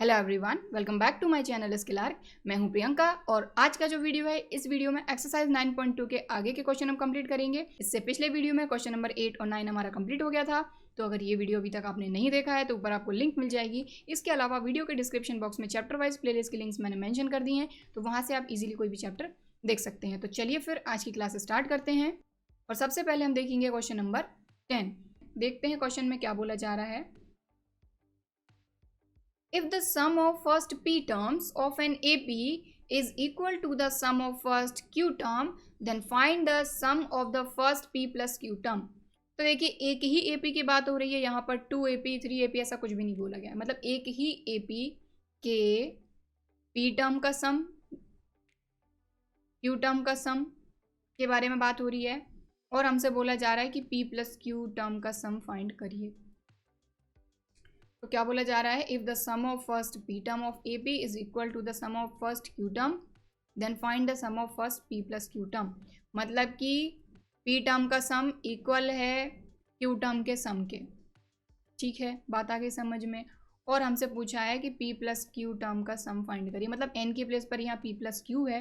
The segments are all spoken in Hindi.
Hello everyone, welcome back to my channel Skill Arc. मैं हूं प्रियंका और आज का जो वीडियो है, इस वीडियो में एक्सरसाइज 9.2 के आगे के क्वेश्चन हम कंप्लीट करेंगे। इससे पिछले वीडियो में क्वेश्चन नंबर 8 और 9 हमारा कंप्लीट हो गया था। तो अगर ये वीडियो अभी तक आपने नहीं देखा है तो ऊपर आपको लिंक मिल जाएगी। इसके अलावा वीडियो के डिस्क्रिप्शन बॉक्स में चैप्टर वाइज प्लेलिस्ट की लिंक्स मैंने मैंशन कर दी हैं, तो वहाँ से आप इजीली कोई भी चैप्टर देख सकते हैं। तो चलिए फिर आज की क्लास स्टार्ट करते हैं और सबसे पहले हम देखेंगे क्वेश्चन नंबर 10। देखते हैं क्वेश्चन में क्या बोला जा रहा है। If the sum of first p terms of an AP is equal to the sum of first q term, then find the sum of the first p plus q term। तो देखिए, एक ही AP की बात हो रही है यहाँ पर। 2AP 3AP ऐसा कुछ भी नहीं बोला गया है। मतलब एक ही AP के p टर्म का सम, q टर्म का सम के बारे में बात हो रही है और हमसे बोला जा रहा है कि p प्लस q टर्म का सम फाइंड करिए। तो क्या बोला जा रहा है, if the sum of first P term of A P is equal to the sum of first Q term, then find the sum of first p plus Q term. मतलब कि पी टर्म का सम इक्वल है क्यू टर्म के सम के। ठीक है, बात आ गई समझ में। और हमसे पूछा है कि पी प्लस क्यू टर्म का सम फाइंड करिए। मतलब एन की प्लेस पर यहाँ पी प्लस क्यू है,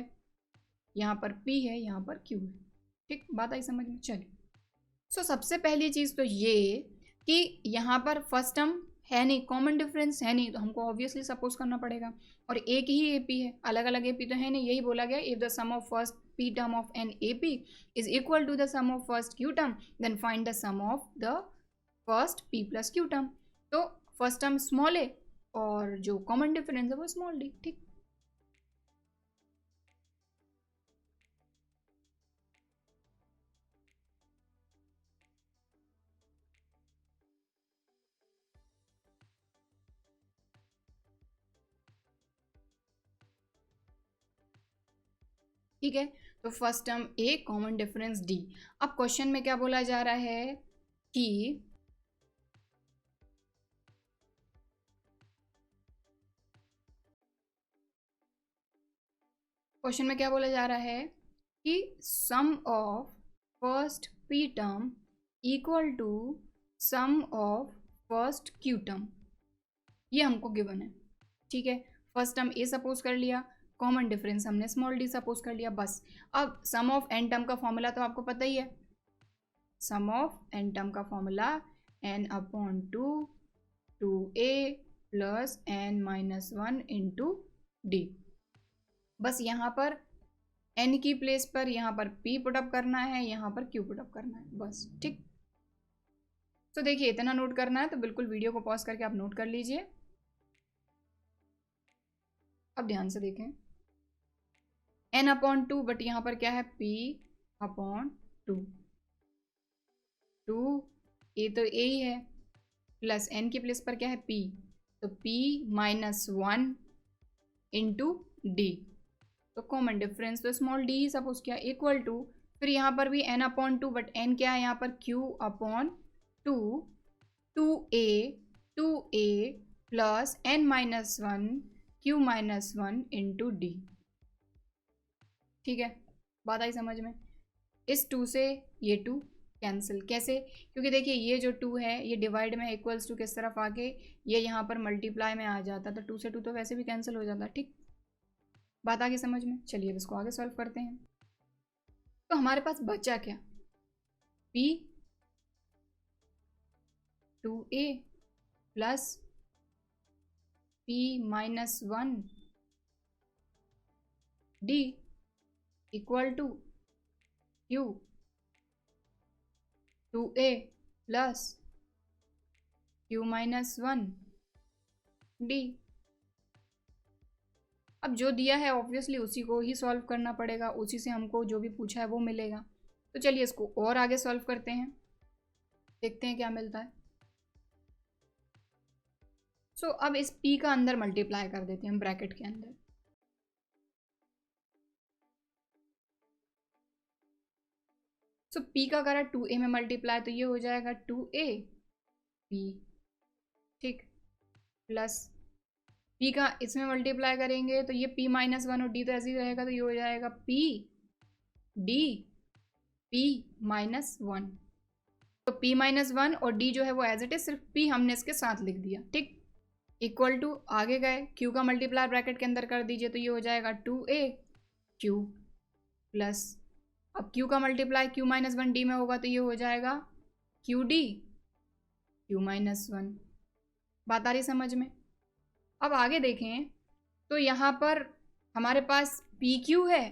यहाँ पर पी है, यहाँ पर क्यू है। ठीक, बात आई समझ में। चलिए, सो सबसे पहली चीज़ तो ये कि यहाँ पर फर्स्ट टर्म है नहीं, कॉमन डिफरेंस है नहीं, तो हमको ऑब्वियसली सपोज करना पड़ेगा। और एक ही एपी है, अलग अलग एपी तो है नहीं। यही बोला गया, if the sum of first P term of an AP is equal to the sum of first Q term, then find the sum of the first p plus Q term. तो फर्स्ट टर्म स्मॉल ए और जो कॉमन डिफरेंस है वो स्मॉल डी। ठीक, ठीक है। तो फर्स्ट टर्म ए, कॉमन डिफरेंस डी। अब क्वेश्चन में क्या बोला जा रहा है कि क्वेश्चन में क्या बोला जा रहा है कि sum of first P term equal to sum of first Q term, ये हमको गिवन है। ठीक है, फर्स्ट टर्म ए सपोज कर लिया, कॉमन डिफरेंस हमने स्मॉल डी सपोज कर लिया, बस। अब सम ऑफ एन टर्म का फॉर्मूला तो आपको पता ही है। सम ऑफ एन टर्म का formula N upon two A plus N minus 1 into D. बस यहाँ पर n की प्लेस पर यहाँ पर p पुटअप करना है, यहाँ पर q पुटअप करना है, बस। ठीक, तो देखिए, इतना नोट करना है तो बिल्कुल वीडियो को पॉज करके आप नोट कर लीजिए। अब ध्यान से देखें, n अपॉन 2, बट यहाँ पर क्या है, p अपॉन 2। ए तो a ही है, प्लस n की प्लेस पर क्या है, p, तो p माइनस 1 इंटू डी। तो कॉमन डिफरेंस तो स्मॉल डी ही सपोज किया, इक्वल टू, फिर यहाँ पर भी n अपॉन 2, बट n क्या है यहाँ पर, q upon 2, 2a plus n minus 1 q minus 1 into D. ठीक है, बात आई समझ में। इस 2 से ये 2 कैंसिल, कैसे? क्योंकि देखिए, ये जो 2 है ये डिवाइड में इक्वल्स टू किस तरफ आके ये यहाँ पर मल्टीप्लाई में आ जाता, तो 2 से 2 तो वैसे भी कैंसिल हो जाता। ठीक, बात आगे समझ में। चलिए अब इसको आगे सॉल्व करते हैं। तो हमारे पास बचा क्या, p 2a plus p minus 1 d equal to q 2a plus q minus 1 d। अब जो दिया है ऑब्वियसली उसी को ही सॉल्व करना पड़ेगा, उसी से हमको जो भी पूछा है वो मिलेगा। तो चलिए इसको और आगे सॉल्व करते हैं, देखते हैं क्या मिलता है। सो अब इस p का अंदर मल्टीप्लाई कर देते हैं हम ब्रैकेट के अंदर। सो p का करा 2a में मल्टीप्लाई, तो ये हो जाएगा 2a p। ठीक, प्लस p का इसमें मल्टीप्लाई करेंगे तो ये p माइनस 1 और d तो ऐसे ही रहेगा, तो ये हो जाएगा p d p माइनस 1। तो p माइनस 1 और d जो है वो एज इट इज, सिर्फ p हमने इसके साथ लिख दिया। ठीक, इक्वल टू, आगे गए क्यू का मल्टीप्लाई ब्रैकेट के अंदर कर दीजिए तो ये हो जाएगा 2a क्यू प्लस, अब क्यू का multiply Q minus one D में होगा तो ये हो जाएगा Q D Q minus one. बात आ रही समझ में? अब आगे देखें तो यहाँ पर हमारे पास पी क्यू है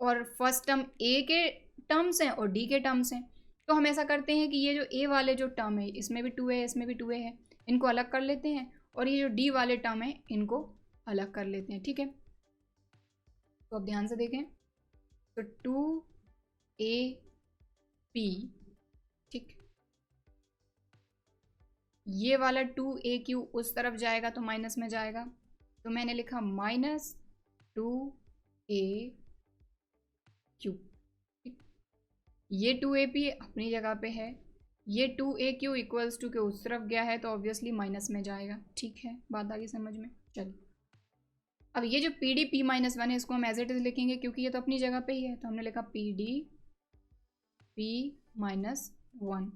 और फर्स्ट टर्म ए के टर्म्स हैं और डी के टर्म्स हैं, तो हम ऐसा करते हैं कि ये जो ए वाले जो टर्म है इसमें भी 2a है इसमें भी 2a है, इनको अलग कर लेते हैं और ये जो डी वाले टर्म है इनको अलग कर लेते हैं। ठीक है, तो अब ध्यान से देखें तो 2a p, ठीक, ये वाला 2aq उस तरफ जाएगा तो माइनस में जाएगा, तो मैंने लिखा माइनस 2aq, ये 2ap अपनी जगह पे है, ये 2aq इक्वल्स टू के उस तरफ गया है तो ऑब्वियसली माइनस में जाएगा। ठीक है, बात आ गई समझ में? चलो अब ये जो P D P minus one है इसको हम एज इट इज लिखेंगे क्योंकि ये तो अपनी जगह पे ही है, तो हमने लिखा P D P minus one.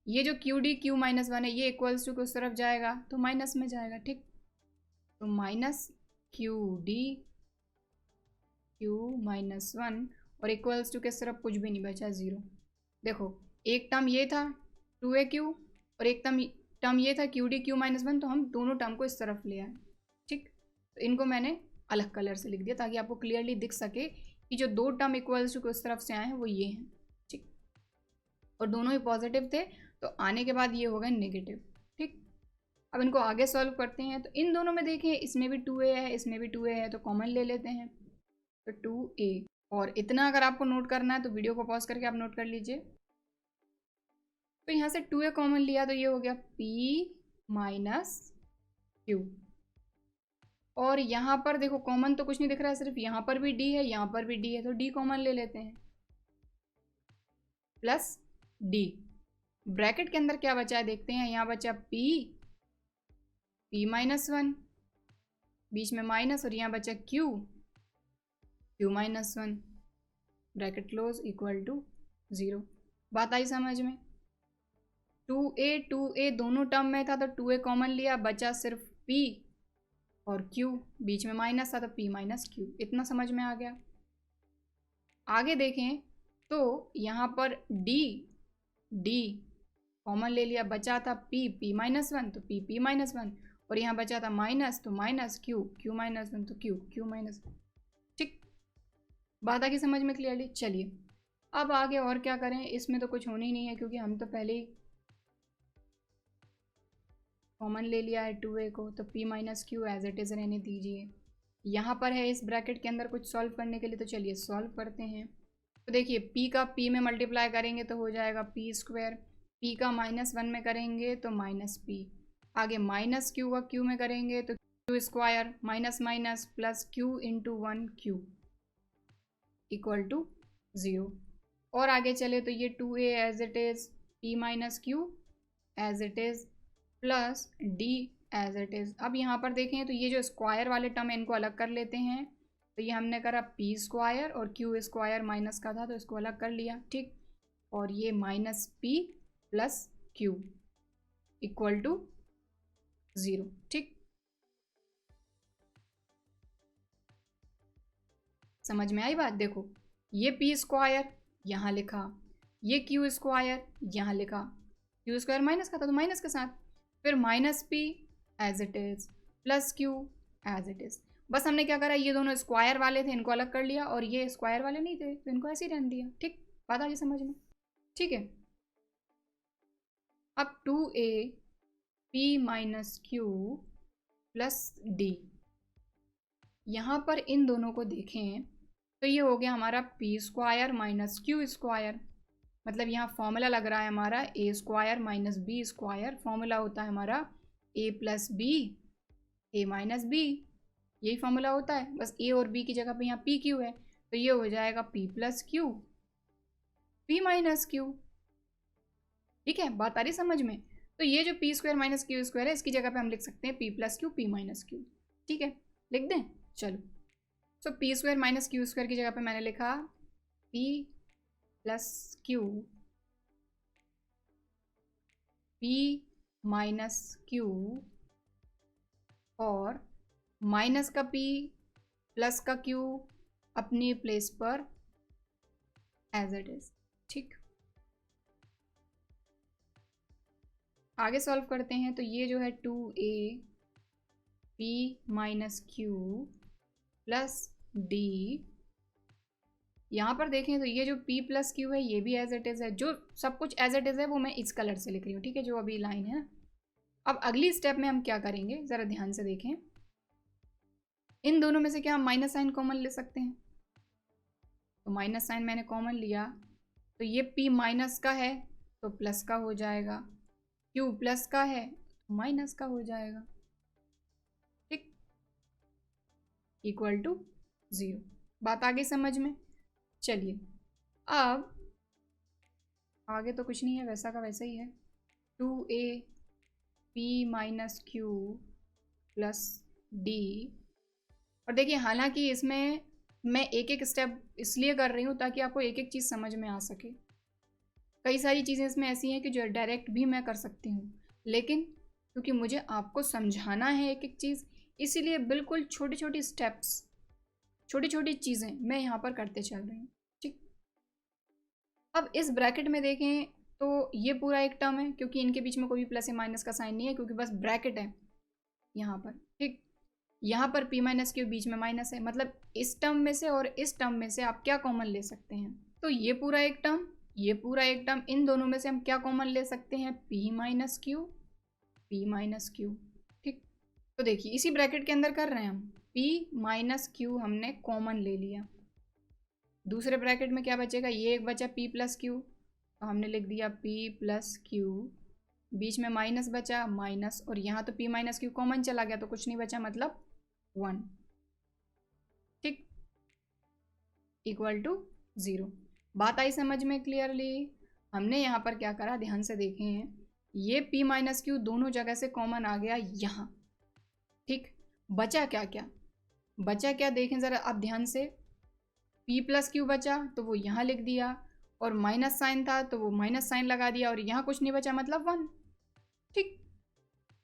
ये जो Q D Q minus one है ये इक्वल्स टू के उस तरफ जाएगा तो माइनस में जाएगा। ठीक, तो minus Q D Q minus one और इक्वल्स टू के तरफ कुछ भी नहीं बचा, ज़ीरो। देखो एक टर्म ये था 2aq और एक टर्म ये था Q D Q minus one, तो हम दोनों टर्म को इस तरफ ले आए। ठीक, तो इनको मैंने अलग कलर से लिख दिया ताकि आपको क्लियरली दिख सके कि जो दो टर्म इक्वल्स टू के उस तरफ से आए हैं वो ये हैं। ठीक, और दोनों ही पॉजिटिव थे तो आने के बाद ये हो गए नेगेटिव। ठीक, अब इनको आगे सॉल्व करते हैं तो इन दोनों में देखें इसमें भी 2a है इसमें भी 2a है तो कॉमन ले लेते हैं, तो 2a। और इतना अगर आपको नोट करना है तो वीडियो को पॉज करके आप नोट कर लीजिए। तो यहाँ से 2a कॉमन लिया तो ये हो गया p माइनस क्यू, और यहाँ पर देखो कॉमन तो कुछ नहीं दिख रहा है, सिर्फ यहाँ पर भी d है यहाँ पर भी d है, तो d कॉमन ले लेते हैं प्लस d। ब्रैकेट के अंदर क्या बचा है देखते हैं, यहाँ बचा p माइनस वन, बीच में माइनस, और यहाँ बचा q minus one, bracket close equal to 0। बात आई समझ में? 2a दोनों टर्म में था तो 2a कॉमन लिया, बचा सिर्फ p और q, बीच में माइनस था तो p माइनस q। इतना समझ में आ गया? आगे देखें तो यहाँ पर d कॉमन ले लिया, बचा था p माइनस वन तो p माइनस वन, और यहाँ बचा था माइनस तो माइनस q माइनस वन तो q माइनस वन। ठीक, बात आ गई समझ में क्लियरली? चलिए अब आगे और क्या करें, इसमें तो कुछ होना ही नहीं है क्योंकि हम तो पहले ही कॉमन ले लिया है 2a को, तो p minus q as it is रहने दीजिए। यहाँ पर है इस ब्रैकेट के अंदर कुछ सॉल्व करने के लिए, तो चलिए सॉल्व करते हैं। तो देखिए p का p में मल्टीप्लाई करेंगे तो हो जाएगा p स्क्वायर, p का माइनस वन में करेंगे तो माइनस p, आगे माइनस q का q में करेंगे तो q square minus minus plus q into one q equal to 0। और आगे चले तो ये 2a as it is, p minus q as it is plus d as it is. अब यहाँ पर देखें तो ये जो स्क्वायर वाले टर्म है इनको अलग कर लेते हैं, तो ये हमने करा p स्क्वायर और q स्क्वायर माइनस का था तो इसको अलग कर लिया। ठीक, और ये minus p plus q equal to 0। ठीक, समझ में आई बात? देखो ये p स्क्वायर यहाँ लिखा, ये q स्क्वायर यहाँ लिखा, q स्क्वायर माइनस का था तो माइनस के साथ, फिर minus p as it is plus q as it is. बस हमने क्या करा, ये दोनों स्क्वायर वाले थे इनको अलग कर लिया और ये स्क्वायर वाले नहीं थे तो इनको ऐसे ही रहने दिया। ठीक, बात आ गई समझ में? ठीक है, अब 2a p minus Q plus d, यहाँ पर इन दोनों को देखें तो ये हो गया हमारा p square minus q square, मतलब यहाँ फॉर्मूला लग रहा है हमारा a square minus B square, formula होता है हमारा a plus B a minus b, यही फॉर्मूला होता है, बस a और b की जगह पे यहाँ p क्यू है तो ये हो जाएगा p plus Q p minus Q. ठीक है, बात आ रही समझ में? तो ये जो p square minus q square है इसकी जगह पे हम लिख सकते हैं p plus Q p minus Q. ठीक है, लिख दें? चलो, सो p square minus q square की जगह पे मैंने लिखा p plus Q p minus Q और माइनस का p प्लस का q अपनी प्लेस पर एज इट इज। ठीक, आगे सॉल्व करते हैं। तो ये जो है 2a p minus Q plus d, यहाँ पर देखें तो ये जो p प्लस क्यू है ये भी एज इट इज़ है, जो सब कुछ एज इट इज़ है वो मैं इस कलर से लिख रही हूँ। ठीक है, जो अभी लाइन है ना। अब अगली स्टेप में हम क्या करेंगे, ज़रा ध्यान से देखें। इन दोनों में से क्या हम माइनस साइन कॉमन ले सकते हैं? तो माइनस साइन मैंने कॉमन लिया, तो ये p माइनस का है तो प्लस का हो जाएगा, q प्लस का है तो माइनस का हो जाएगा। ठीक, इक्वल टू 0। बात आगे समझ में? चलिए अब आगे तो कुछ नहीं है, वैसा का वैसा ही है। 2a p minus Q plus d। और देखिए हालांकि इसमें मैं एक एक स्टेप इसलिए कर रही हूँ ताकि आपको एक एक चीज़ समझ में आ सके। कई सारी चीज़ें इसमें ऐसी हैं कि जो डायरेक्ट भी मैं कर सकती हूँ, लेकिन क्योंकि मुझे आपको समझाना है एक एक चीज़, इसीलिए बिल्कुल छोटी छोटी स्टेप्स, छोटी छोटी चीज़ें मैं यहाँ पर करते चल रही हूँ। ठीक, अब इस ब्रैकेट में देखें तो ये पूरा एक टर्म है, क्योंकि इनके बीच में कोई भी प्लस या माइनस का साइन नहीं है, क्योंकि बस ब्रैकेट है यहाँ पर। ठीक, यहाँ पर p माइनस के बीच में माइनस है, मतलब इस टर्म में से और इस टर्म में से आप क्या कॉमन ले सकते हैं? तो ये पूरा एक टर्म, ये पूरा एक टर्म, इन दोनों में से हम क्या कॉमन ले सकते हैं? p minus q, p minus Q. ठीक, तो देखिए इसी ब्रैकेट के अंदर कर रहे हैं हम, p माइनस क्यू हमने कॉमन ले लिया। दूसरे ब्रैकेट में क्या बचेगा? ये एक बचा p प्लस क्यू, तो हमने लिख दिया p प्लस क्यू, बीच में माइनस बचा माइनस, और यहाँ तो p माइनस क्यू कॉमन चला गया तो कुछ नहीं बचा, मतलब 1। ठीक, इक्वल टू 0। बात आई समझ में क्लियरली? हमने यहाँ पर क्या करा, ध्यान से देखें, ये p माइनस क्यू दोनों जगह से कॉमन आ गया यहाँ। ठीक, बचा क्या क्या, बचा क्या देखें ज़रा आप ध्यान से। p प्लस क्यू बचा तो वो यहाँ लिख दिया, और माइनस साइन था तो वो माइनस साइन लगा दिया, और यहाँ कुछ नहीं बचा मतलब 1। ठीक,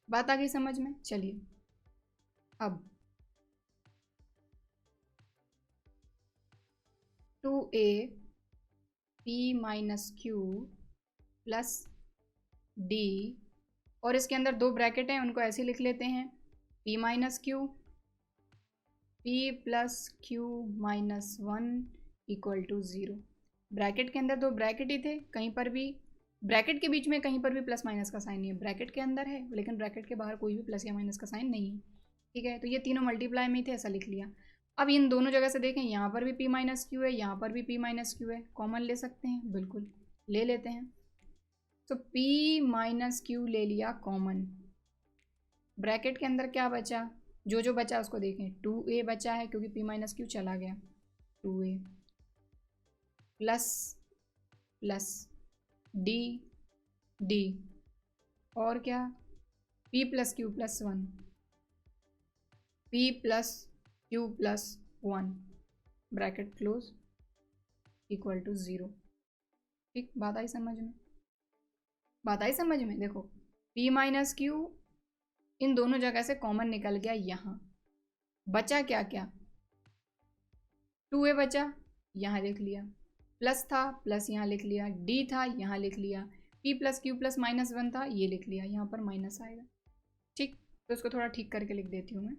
बात आ गई समझ में? चलिए अब 2a p minus Q plus d, और इसके अंदर दो ब्रैकेट हैं उनको ऐसे लिख लेते हैं, p minus q, p plus Q minus 1 equal to 0। Bracket के अंदर दो ब्रैकेट ही थे, कहीं पर भी ब्रैकेट के बीच में कहीं पर भी प्लस माइनस का साइन नहीं है। ब्रैकेट के अंदर है लेकिन ब्रैकेट के बाहर कोई भी प्लस या माइनस का साइन नहीं है। ठीक है, तो ये तीनों मल्टीप्लाई में ही थे, ऐसा लिख लिया। अब इन दोनों जगह से देखें, यहाँ पर भी p माइनस क्यू है, यहाँ पर भी p माइनस क्यू है, कॉमन ले सकते हैं, बिल्कुल ले लेते हैं। तो p माइनस क्यू ले लिया कॉमन। ब्रैकेट के अंदर क्या बचा, जो जो बचा उसको देखें, 2a बचा है क्योंकि p माइनस क्यू चला गया, 2a plus plus d d, और क्या, p plus q plus 1, p plus q plus 1, bracket close, equal to 0। ठीक, बात आई समझ में? बात आई समझ में? देखो p माइनस क्यू इन दोनों जगह से कॉमन निकल गया, यहाँ बचा क्या क्या, 2a बचा, यहाँ लिख लिया, प्लस था प्लस यहाँ लिख लिया, d था यहाँ लिख लिया, p plus q plus minus 1 था ये लिख लिया, यहाँ पर माइनस आएगा। ठीक, तो इसको थोड़ा ठीक करके लिख देती हूँ मैं।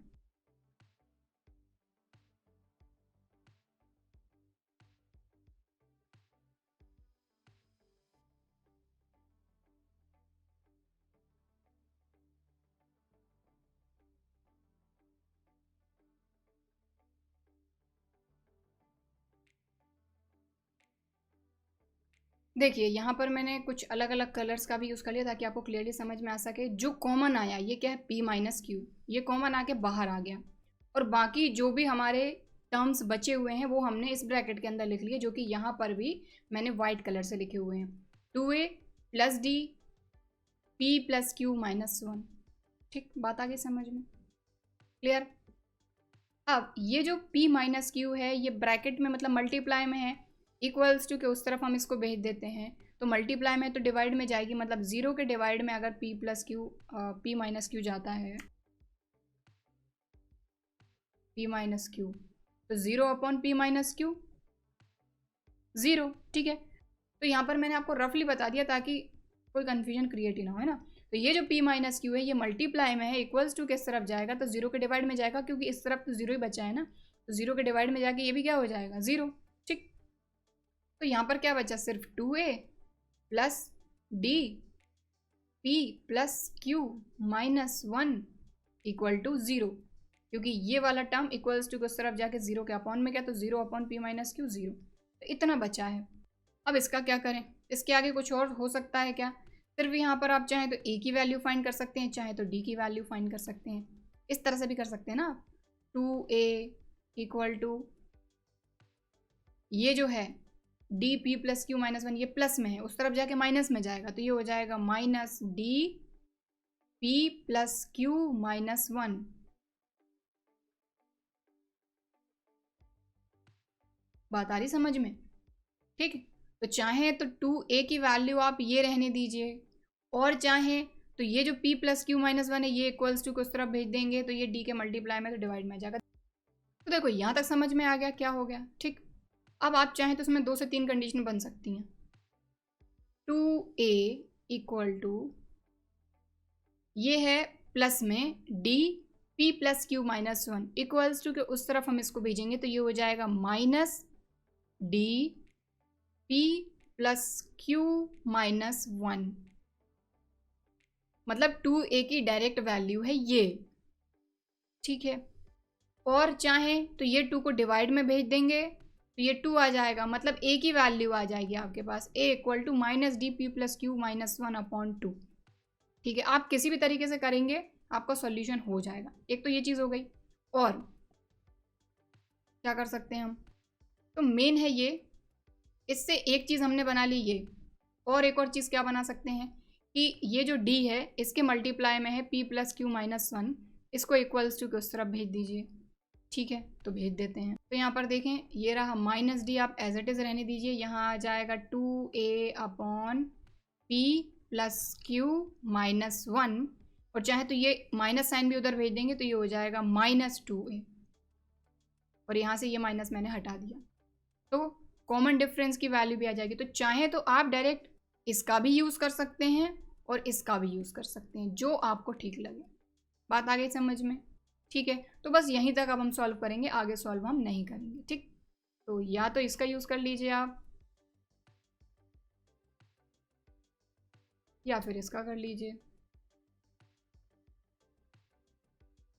देखिए यहाँ पर मैंने कुछ अलग अलग कलर्स का भी यूज़ कर लिया ताकि आपको क्लियरली समझ में आ सके। जो कॉमन आया ये क्या है, p माइनस क्यू, ये कॉमन आके बाहर आ गया, और बाकी जो भी हमारे टर्म्स बचे हुए हैं वो हमने इस ब्रैकेट के अंदर लिख लिए, जो कि यहाँ पर भी मैंने वाइट कलर से लिखे हुए हैं, 2a plus d p plus Q minus 1। ठीक, बात आ गई समझ में? क्लियर? अब ये जो p माइनस क्यू है ये ब्रैकेट में मतलब मल्टीप्लाई में है, इक्वल्स टू के उस तरफ हम इसको भेज देते हैं, तो मल्टीप्लाई में तो डिवाइड में जाएगी, मतलब 0 के डिवाइड में अगर p plus Q p minus Q जाता है P माइनस क्यू, तो 0 अपॉन P माइनस क्यू 0, ठीक है। तो यहाँ पर मैंने आपको रफली बता दिया ताकि कोई कन्फ्यूजन क्रिएट ही ना हो, है ना। तो ये जो P माइनस क्यू है ये मल्टीप्लाई में है, इक्वल्स टू किस तरफ जाएगा, तो 0 के डिवाइड में जाएगा, क्योंकि इस तरफ तो 0 ही बचा है ना, तो 0 के डिवाइड में जाके ये भी क्या हो जाएगा 0, ठीक। तो यहाँ पर क्या बचा, सिर्फ 2a plus D P plus Q minus 1 equal to 0, क्योंकि ये वाला टर्म इक्वल्स टू किस तरफ जाके 0 के अपॉन में गया, तो 0 अपॉन P माइनस क्यू 0, तो इतना बचा है। अब इसका क्या करें, इसके आगे कुछ और हो सकता है क्या, सिर्फ यहाँ पर आप चाहें तो a की वैल्यू फाइंड कर सकते हैं, चाहे तो d की वैल्यू फाइंड कर सकते हैं, इस तरह से भी कर सकते हैं ना आप। 2a इक्वल टू ये जो है D P plus Q minus 1, ये प्लस में है, उस तरफ जाके माइनस में जाएगा, तो ये हो जाएगा minus D P plus Q minus 1। बात आ रही समझ में, ठीक। तो चाहे तो 2a की वैल्यू आप ये रहने दीजिए, और चाहे तो ये जो p प्लस क्यू माइनस 1 है ये इक्वल्स टू को उस तरफ भेज देंगे, तो ये d के मल्टीप्लाई में तो डिवाइड में आ जाएगा। तो देखो यहाँ तक समझ में आ गया क्या हो गया, ठीक। अब आप चाहें तो उसमें 2 से 3 कंडीशन बन सकती हैं। 2a इक्वल टू ये है प्लस में D P plus Q minus 1 equals to के उस तरफ हम इसको भेजेंगे, तो ये हो जाएगा minus D P plus Q minus 1, मतलब 2a की डायरेक्ट वैल्यू है ये, ठीक है। और चाहे तो ये 2 को डिवाइड में भेज देंगे, तो ये 2 आ जाएगा, मतलब a की वैल्यू आ जाएगी आपके पास, a equal to minus D P plus Q minus 1 upon 2, ठीक है। आप किसी भी तरीके से करेंगे आपका सॉल्यूशन हो जाएगा। एक तो ये चीज़ हो गई, और क्या कर सकते हैं हम, तो मेन है ये, इससे एक चीज़ हमने बना ली ये, और एक और चीज़ क्या बना सकते हैं कि ये जो d है इसके मल्टीप्लाई में है p प्लस क्यू माइनस 1, इसको इक्वल्स टू के उस तरफ भेज दीजिए, ठीक है। तो भेज देते हैं, तो यहाँ पर देखें ये रहा माइनस डी, आप एज इट इज़ रहने दीजिए, यहाँ आ जाएगा 2a upon p plus Q minus 1, और चाहे तो ये माइनस साइन भी उधर भेज देंगे, तो ये हो जाएगा माइनस 2a, और यहाँ से ये माइनस मैंने हटा दिया, तो कॉमन डिफरेंस की वैल्यू भी आ जाएगी। तो चाहे तो आप डायरेक्ट इसका भी यूज़ कर सकते हैं और इसका भी यूज़ कर सकते हैं, जो आपको ठीक लगे। बात आ गई समझ में, ठीक है। तो बस यहीं तक अब हम सॉल्व करेंगे, आगे सॉल्व हम नहीं करेंगे, ठीक। तो या तो इसका यूज़ कर लीजिए आप, या फिर इसका कर लीजिए,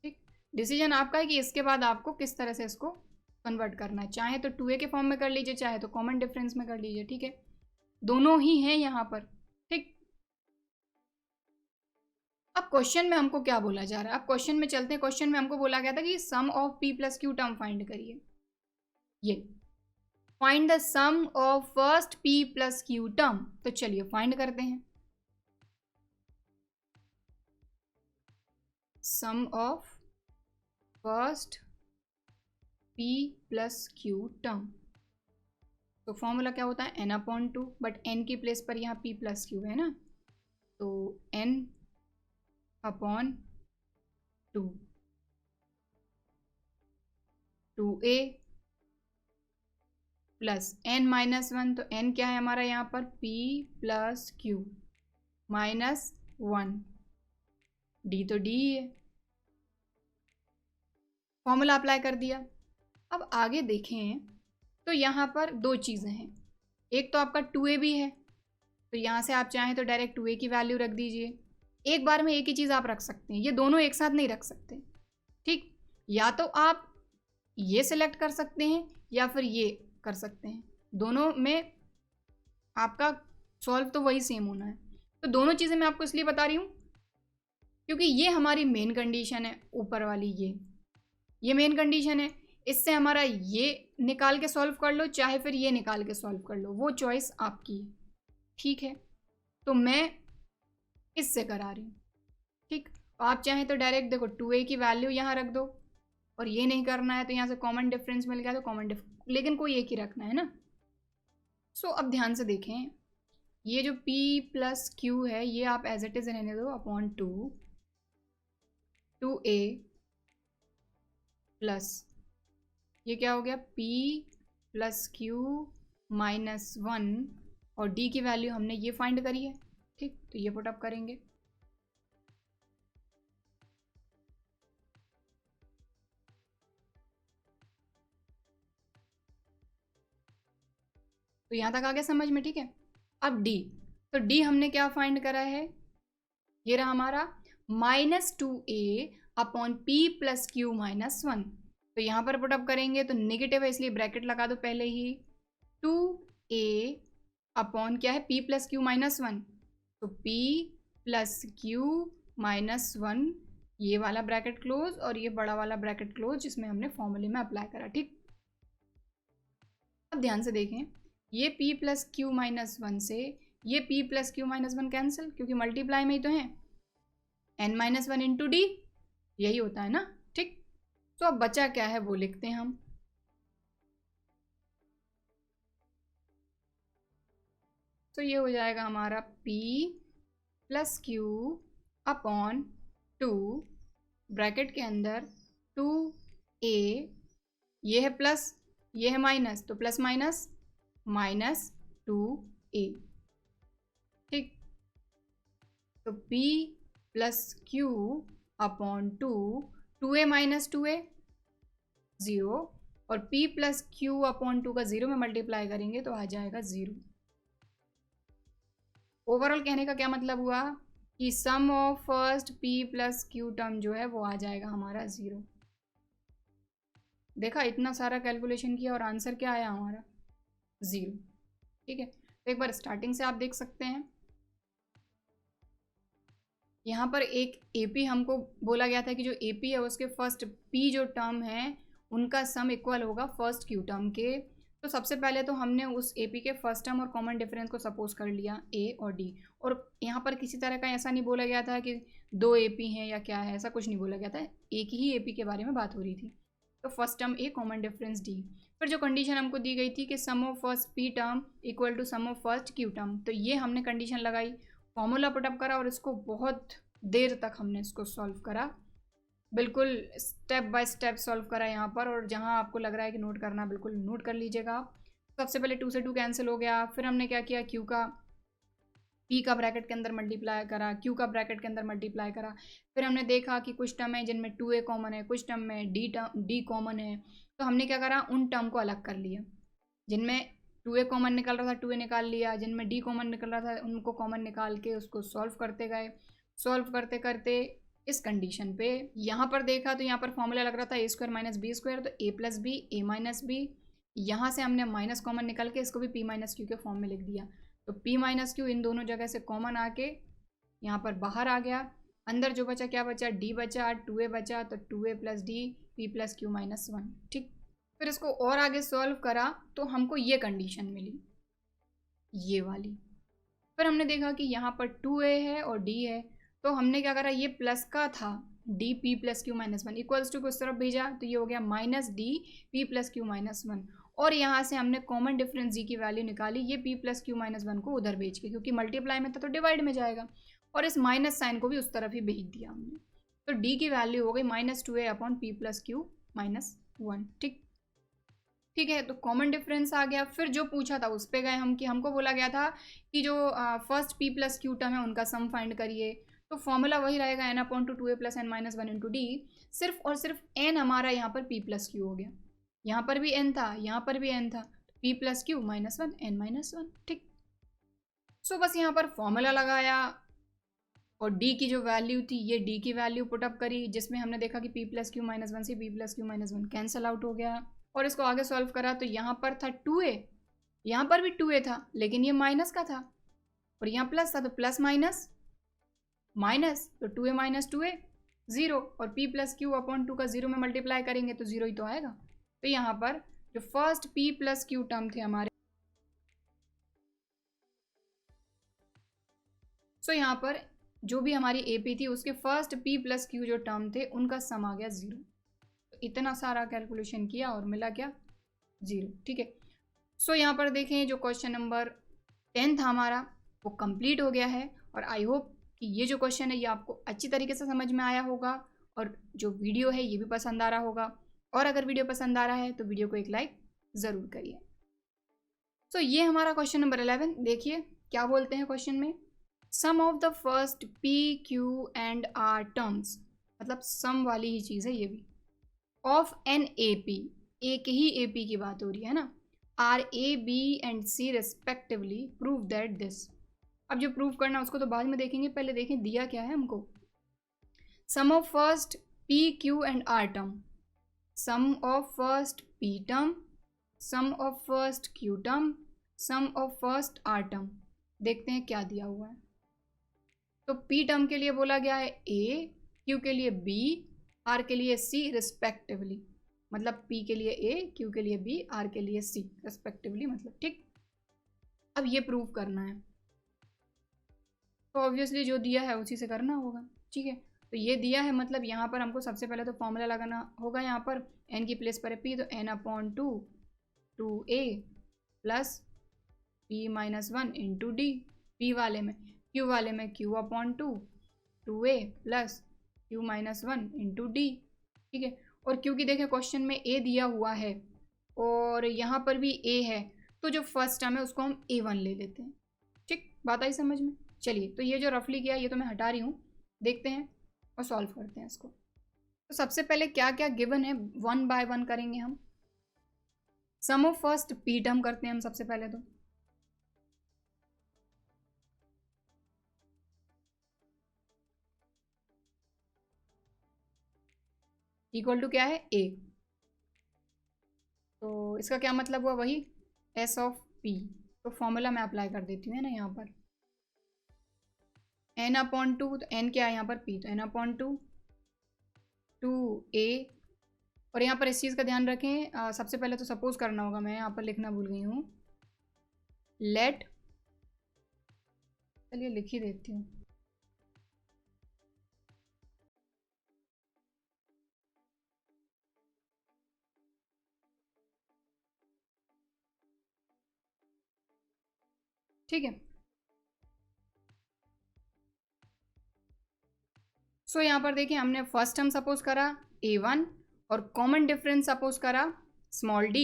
ठीक। डिसीजन आपका है कि इसके बाद आपको किस तरह से इसको कन्वर्ट करना है, चाहे तो 2a के फॉर्म में कर लीजिए, चाहे तो कॉमन डिफरेंस में कर लीजिए, ठीक है। दोनों ही हैं यहाँ पर, ठीक। अब क्वेश्चन में हमको क्या बोला जा रहा है, अब क्वेश्चन में चलते हैं। क्वेश्चन में हमको बोला गया था कि sum of p plus Q term find करिए, ये find the sum of first p plus Q term. तो चलिए फाइंड करते हैं, sum of first p plus Q term. तो फॉर्मूला क्या होता है n अपॉन 2, बट n की प्लेस पर यहाँ p प्लस क्यू है ना, तो n upon 2, 2a plus n minus 1, तो n क्या है हमारा यहाँ पर p plus Q minus 1, d तो d ही है, फॉर्मूला अप्लाई कर दिया। अब आगे देखें तो यहाँ पर दो चीज़ें हैं, एक तो आपका 2a भी है, तो यहाँ से आप चाहें तो डायरेक्ट 2a की वैल्यू रख दीजिए, एक बार में एक ही चीज़ आप रख सकते हैं, ये दोनों एक साथ नहीं रख सकते, ठीक। या तो आप ये सिलेक्ट कर सकते हैं या फिर ये कर सकते हैं, दोनों में आपका सॉल्व तो वही सेम होना है। तो दोनों चीज़ें मैं आपको इसलिए बता रही हूँ क्योंकि ये हमारी मेन कंडीशन है, ऊपर वाली ये मेन कंडीशन है, इससे हमारा ये निकाल के सॉल्व कर लो, चाहे फिर ये निकाल के सॉल्व कर लो, वो चॉइस आपकी है, ठीक है। तो मैं इससे करा रही हूँ, ठीक। आप चाहें तो डायरेक्ट देखो 2a की वैल्यू यहाँ रख दो, और ये नहीं करना है तो यहाँ से कॉमन डिफरेंस मिल गया तो कॉमन लेकिन कोई एक ही रखना है ना। सो अब ध्यान से देखें, ये जो p प्लस क्यू है ये आप एज इट इज़ रहने दो अपॉन 2, 2a प्लस ये क्या हो गया p प्लस क्यू माइनस 1 और d की वैल्यू हमने ये फाइंड करी है। ठीक, तो ये पुटअप करेंगे। तो यहाँ तक आ गया समझ में, ठीक है। अब d, तो d हमने क्या फाइंड करा है, ये रहा हमारा -2a upon p plus Q minus 1। तो यहाँ पर पुटअप करेंगे तो नेगेटिव है इसलिए ब्रैकेट लगा दो पहले ही, 2a अपॉन क्या है p प्लस क्यू माइनस 1, तो p प्लस क्यू माइनस 1, ये वाला ब्रैकेट क्लोज और ये बड़ा वाला ब्रैकेट क्लोज जिसमें हमने फॉर्मूले में अप्लाई करा। ठीक, अब ध्यान से देखें, ये p प्लस क्यू माइनस 1 से ये p plus Q minus 1 cancel, क्योंकि मल्टीप्लाई में ही तो है, n माइनस 1 इंटू डी, यही होता है ना। ठीक, तो अब बचा क्या है वो लिखते हैं हम। तो ये हो जाएगा हमारा p plus Q upon 2 bracket के अंदर 2a, ये है प्लस ये है माइनस, तो प्लस माइनस माइनस 2a। ठीक, तो p plus Q upon 2a minus 2a 0, और p प्लस क्यू अपॉन 2 का 0 में मल्टीप्लाई करेंगे तो आ जाएगा 0। ओवरऑल कहने का क्या मतलब हुआ कि sum of first p plus Q term जो है वो आ जाएगा हमारा 0। देखा, इतना सारा कैलकुलेशन किया और आंसर क्या आया हमारा 0। ठीक है, तो एक बार स्टार्टिंग से आप देख सकते हैं, यहाँ पर एक AP हमको बोला गया था कि जो AP है उसके फर्स्ट P जो टर्म है उनका सम इक्वल होगा फर्स्ट Q टर्म के। तो सबसे पहले तो हमने उस AP के फर्स्ट टर्म और कॉमन डिफरेंस को सपोज कर लिया A और D, और यहाँ पर किसी तरह का ऐसा नहीं बोला गया था कि 2 AP हैं या क्या है, ऐसा कुछ नहीं बोला गया था, एक ही AP के बारे में बात हो रही थी। तो first term A, common difference D। फिर जो कंडीशन हमको दी गई थी कि sum of first P term equal to sum of first Q term, तो ये हमने कंडीशन लगाई, फॉर्मूला पुटअप करा और इसको बहुत देर तक हमने इसको सॉल्व करा, बिल्कुल स्टेप बाय स्टेप सॉल्व करा यहाँ पर। और जहाँ आपको लग रहा है कि नोट करना, बिल्कुल नोट कर लीजिएगा आप। सबसे पहले 2 से 2 कैंसिल हो गया, फिर हमने क्या किया, Q का P का ब्रैकेट के अंदर मल्टीप्लाई करा, Q का ब्रैकेट के अंदर मल्टीप्लाई करा। फिर हमने देखा कि कुछ टर्म है जिनमें 2a कॉमन है, कुछ टर्म में D कॉमन है, तो हमने क्या करा, उन टर्म को अलग कर लिया। जिनमें 2a कॉमन निकल रहा था 2a निकाल लिया, जिनमें D कॉमन निकल रहा था उनको कॉमन निकाल के उसको सॉल्व करते गए। सॉल्व करते करते इस कंडीशन पे यहाँ पर देखा तो यहाँ पर फॉर्मूला लग रहा था a square minus B square, तो a plus B a minus B, यहाँ से हमने माइनस कॉमन निकल के इसको भी p माइनस क्यू के फॉर्म में लिख दिया। तो p माइनस क्यू इन दोनों जगह से कॉमन आके यहाँ पर बाहर आ गया, अंदर जो बचा क्या बचा, d बचा, 2a बचा, तो 2a plus D p plus Q minus 1। ठीक, फिर इसको और आगे सॉल्व करा तो हमको ये कंडीशन मिली, ये वाली। फिर हमने देखा कि यहाँ पर 2a है और d है, तो हमने क्या करा, ये प्लस का था D P plus Q minus 1 equals to को उस तरफ भेजा, तो ये हो गया minus D P plus Q minus 1, और यहाँ से हमने कॉमन डिफरेंस जी की वैल्यू निकाली, ये p प्लस क्यू माइनस 1 को उधर भेज के, क्योंकि मल्टीप्लाई में था तो डिवाइड में जाएगा, और इस माइनस साइन को भी उस तरफ ही भेज दिया हमने। तो d की वैल्यू हो गई -2a upon p plus Q minus 1। ठीक है, तो कॉमन डिफरेंस आ गया। फिर जो पूछा था उस पर गए हम, कि हमको बोला गया था कि जो first p plus Q term है उनका सम फाइंड करिए। तो फॉर्मूला वही रहेगा n upon two 2a plus n minus 1 into D, सिर्फ और सिर्फ n हमारा यहाँ पर p प्लस क्यू हो गया, यहाँ पर भी n था, यहाँ पर भी n था, p plus Q minus 1 n minus 1। ठीक, सो बस यहाँ पर फॉर्मूला लगाया और d की जो वैल्यू थी ये d की वैल्यू पुटअप करी, जिसमें हमने देखा कि p प्लस क्यू माइनस 1 से p plus Q minus 1 cancel out हो गया, और इसको आगे सॉल्व करा तो यहाँ पर था 2a, यहाँ पर भी 2a था लेकिन ये माइनस का था, और यहाँ प्लस था तो प्लस माइनस माइनस, तो 2a माइनस 2a 0, और p प्लस क्यू अपॉन 2 का 0 में मल्टीप्लाई करेंगे तो 0 ही तो आएगा। तो यहाँ पर जो first p plus Q term थे हमारे, सो यहाँ पर जो भी हमारी AP थी उसके फर्स्ट p प्लस क्यू जो टर्म थे उनका सम आ गया 0। तो इतना सारा कैलकुलेशन किया और मिला क्या, 0। ठीक है, सो यहाँ पर देखें जो क्वेश्चन नंबर 10 था हमारा वो कंप्लीट हो गया है, और आई होप कि ये जो क्वेश्चन है ये आपको अच्छी तरीके से समझ में आया होगा, और जो वीडियो है ये भी पसंद आ रहा होगा। और अगर वीडियो पसंद आ रहा है तो वीडियो को एक लाइक ज़रूर करिए। तो ये हमारा क्वेश्चन नंबर 11। देखिए क्या बोलते हैं क्वेश्चन में, sum of the first P Q and R terms, मतलब सम वाली ही चीज़ है ये भी, ऑफ एन ए पी, एक ही ए पी की बात हो रही है ना, are A B and C respectively, prove that this. अब जो प्रूव करना उसको तो बाद में देखेंगे, पहले देखें दिया क्या है हमको। Sum of first P Q and R term, sum of first P term, sum of first Q term, sum of first R term. देखते हैं क्या दिया हुआ है। तो पी टर्म के लिए बोला गया है ए, क्यू के लिए बी, आर के लिए सी रिस्पेक्टिवली, मतलब पी के लिए ए, क्यू के लिए बी, आर के लिए सी रिस्पेक्टिवली, मतलब ठीक। अब ये प्रूव करना है तो ऑब्वियसली जो दिया है उसी से करना होगा, ठीक है। तो ये दिया है, मतलब यहाँ पर हमको सबसे पहले तो फॉर्मूला लगाना होगा। यहाँ पर एन की प्लेस पर है पी, तो N upon two, two A plus P minus one into D, P वाले में, क्यू वाले में Q upon two, two A plus Q minus one into D, ठीक है। और क्योंकि देखें क्वेश्चन में ए दिया हुआ है और यहाँ पर भी ए है, तो जो फर्स्ट टर्म है उसको हम A1 ले लेते हैं, ठीक। बात आई समझ में। चलिए, तो ये जो रफली किया ये तो मैं हटा रही हूँ, देखते हैं और सॉल्व करते हैं इसको। तो सबसे पहले क्या क्या गिवन है, वन बाय वन करेंगे हम। सम ऑफ फर्स्ट पी टर्म करते हैं हम सबसे पहले, तो इक्वल टू क्या है ए, तो इसका क्या मतलब हुआ, वही एस ऑफ पी। तो फॉर्मूला मैं अप्लाई कर देती हूँ, है ना, यहाँ पर एन अपॉन टू, तो एन क्या है यहाँ पर पी, तो एन अपॉन टू, टू ए, और यहाँ पर इस चीज़ का ध्यान रखें, सबसे पहले तो सपोज करना होगा, मैं यहाँ पर लिखना भूल गई हूँ, लेट, चलिए लिख ही देती हूँ, ठीक है। सो यहाँ पर देखिए हमने फर्स्ट टर्म सपोज करा A1 और कॉमन डिफरेंस सपोज करा स्मॉल d।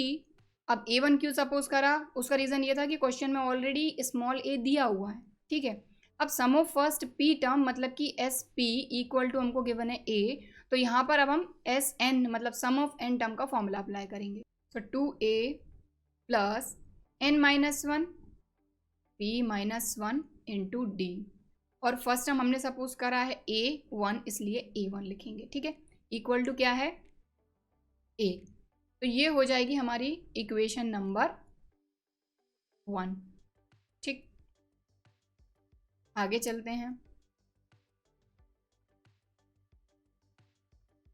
अब A1 क्यों सपोज करा, उसका रीज़न ये था कि क्वेश्चन में ऑलरेडी स्मॉल a दिया हुआ है, ठीक है। अब sum of first p term, मतलब कि एस पी इक्वल टू हमको गिवन है a, तो यहाँ पर अब हम एस एन, मतलब सम ऑफ n टर्म का फॉर्मूला अप्लाई करेंगे। तो 2a plus n minus one p minus one into D, और फर्स्ट टर्म हमने सपोज करा है A1, इसलिए A1 लिखेंगे, ठीक है। इक्वल टू क्या है A, तो ये हो जाएगी हमारी इक्वेशन नंबर 1, ठीक। आगे चलते हैं।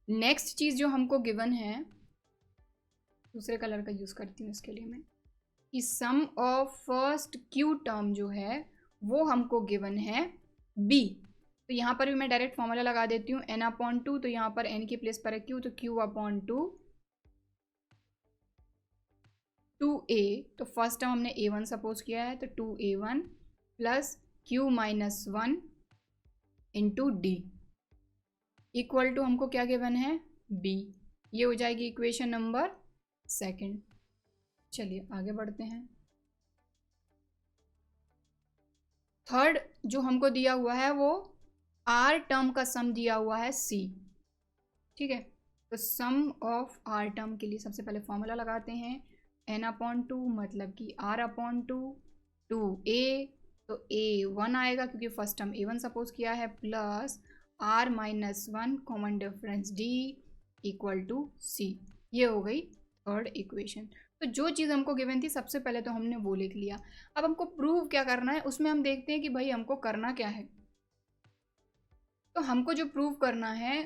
नेक्स्ट चीज जो हमको गिवन है, दूसरे कलर का यूज करती हूँ इसके लिए मैं, कि sum of first Q term जो है वो हमको गिवन है B। तो यहाँ पर भी मैं डायरेक्ट फॉर्मूला लगा देती हूँ, n अपॉन टू, तो यहाँ पर n की प्लेस पर है q, तो q अपॉन टू, 2a, तो फर्स्ट टर्म हमने A1 सपोज किया है, तो 2a1 plus q minus one into D, equal to हमको क्या गिवन है B। ये हो जाएगी इक्वेशन नंबर 2। चलिए आगे बढ़ते हैं। थर्ड जो हमको दिया हुआ है वो आर टर्म का सम दिया हुआ है C, ठीक है। तो सम ऑफ आर टर्म के लिए सबसे पहले फॉर्मूला लगाते हैं, n अपॉन टू, मतलब कि r अपॉन टू, 2a, तो A1 आएगा क्योंकि फर्स्ट टर्म A1 सपोज किया है, plus r minus one common difference d equal to C। ये हो गई थर्ड इक्वेशन। तो जो चीज़ हमको गिवन थी सबसे पहले तो हमने वो लिख लिया। अब हमको प्रूव क्या करना है, उसमें हम देखते हैं कि भाई हमको करना क्या है। तो हमको जो प्रूव करना है,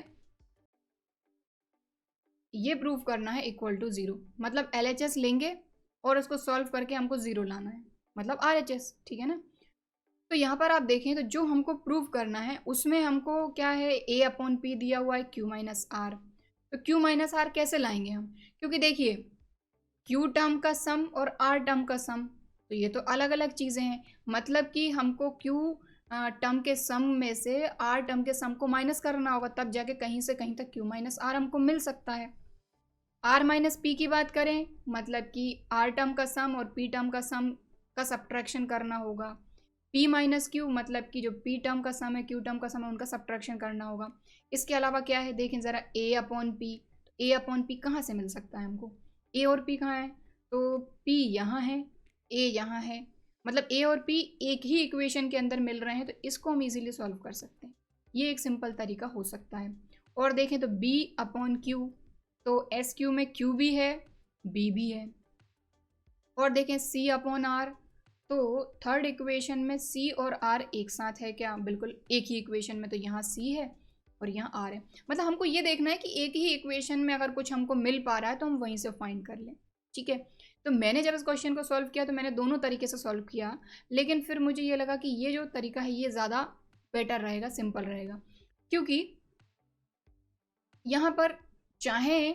ये प्रूव करना है इक्वल टू 0, मतलब LHS लेंगे और उसको सॉल्व करके हमको 0 लाना है, मतलब RHS, ठीक है ना। तो यहाँ पर आप देखें तो जो हमको प्रूव करना है उसमें हमको क्या है, A अपॉन पी दिया हुआ है Q माइनस आर। तो Q माइनस आर कैसे लाएंगे हम, क्योंकि देखिए Q टर्म का सम और R टर्म का सम, तो ये तो अलग अलग चीज़ें हैं, मतलब कि हमको Q टर्म के सम में से R टर्म के सम को माइनस करना होगा, तब जाके कहीं से कहीं तक Q माइनस आर हमको मिल सकता है। आर माइनस पी की बात करें मतलब कि आर टर्म का सम और पी टर्म का सम का सब्ट्रैक्शन करना होगा। पी माइनस क्यू मतलब कि जो पी टर्म का सम है क्यू टर्म का सम है उनका सब्ट्रैक्शन करना होगा। इसके अलावा क्या है देखें ज़रा, ए अपॉन पी। ए अपॉन पी कहाँ से मिल सकता है हमको, ए और पी कहाँ है, तो पी यहाँ है, ए यहाँ है, मतलब ए और पी एक ही इक्वेशन के अंदर मिल रहे हैं, तो इसको हम इजीली सॉल्व कर सकते हैं। ये एक सिंपल तरीका हो सकता है। और देखें तो बी अपॉन क्यू, तो एस क्यू में क्यू भी है बी भी है। और देखें सी अपॉन आर, तो थर्ड इक्वेशन में सी और आर एक साथ है क्या, बिल्कुल एक ही इक्वेशन में, तो यहाँ सी है और यहाँ आर है। मतलब हमको ये देखना है कि एक ही इक्वेशन में अगर कुछ हमको मिल पा रहा है तो हम वहीं से फाइंड कर लें। ठीक है, तो मैंने जब इस क्वेश्चन को सॉल्व किया तो मैंने दोनों तरीके से सॉल्व किया, लेकिन फिर मुझे ये लगा कि ये जो तरीका है ये ज़्यादा बेटर रहेगा, सिंपल रहेगा, क्योंकि यहाँ पर चाहे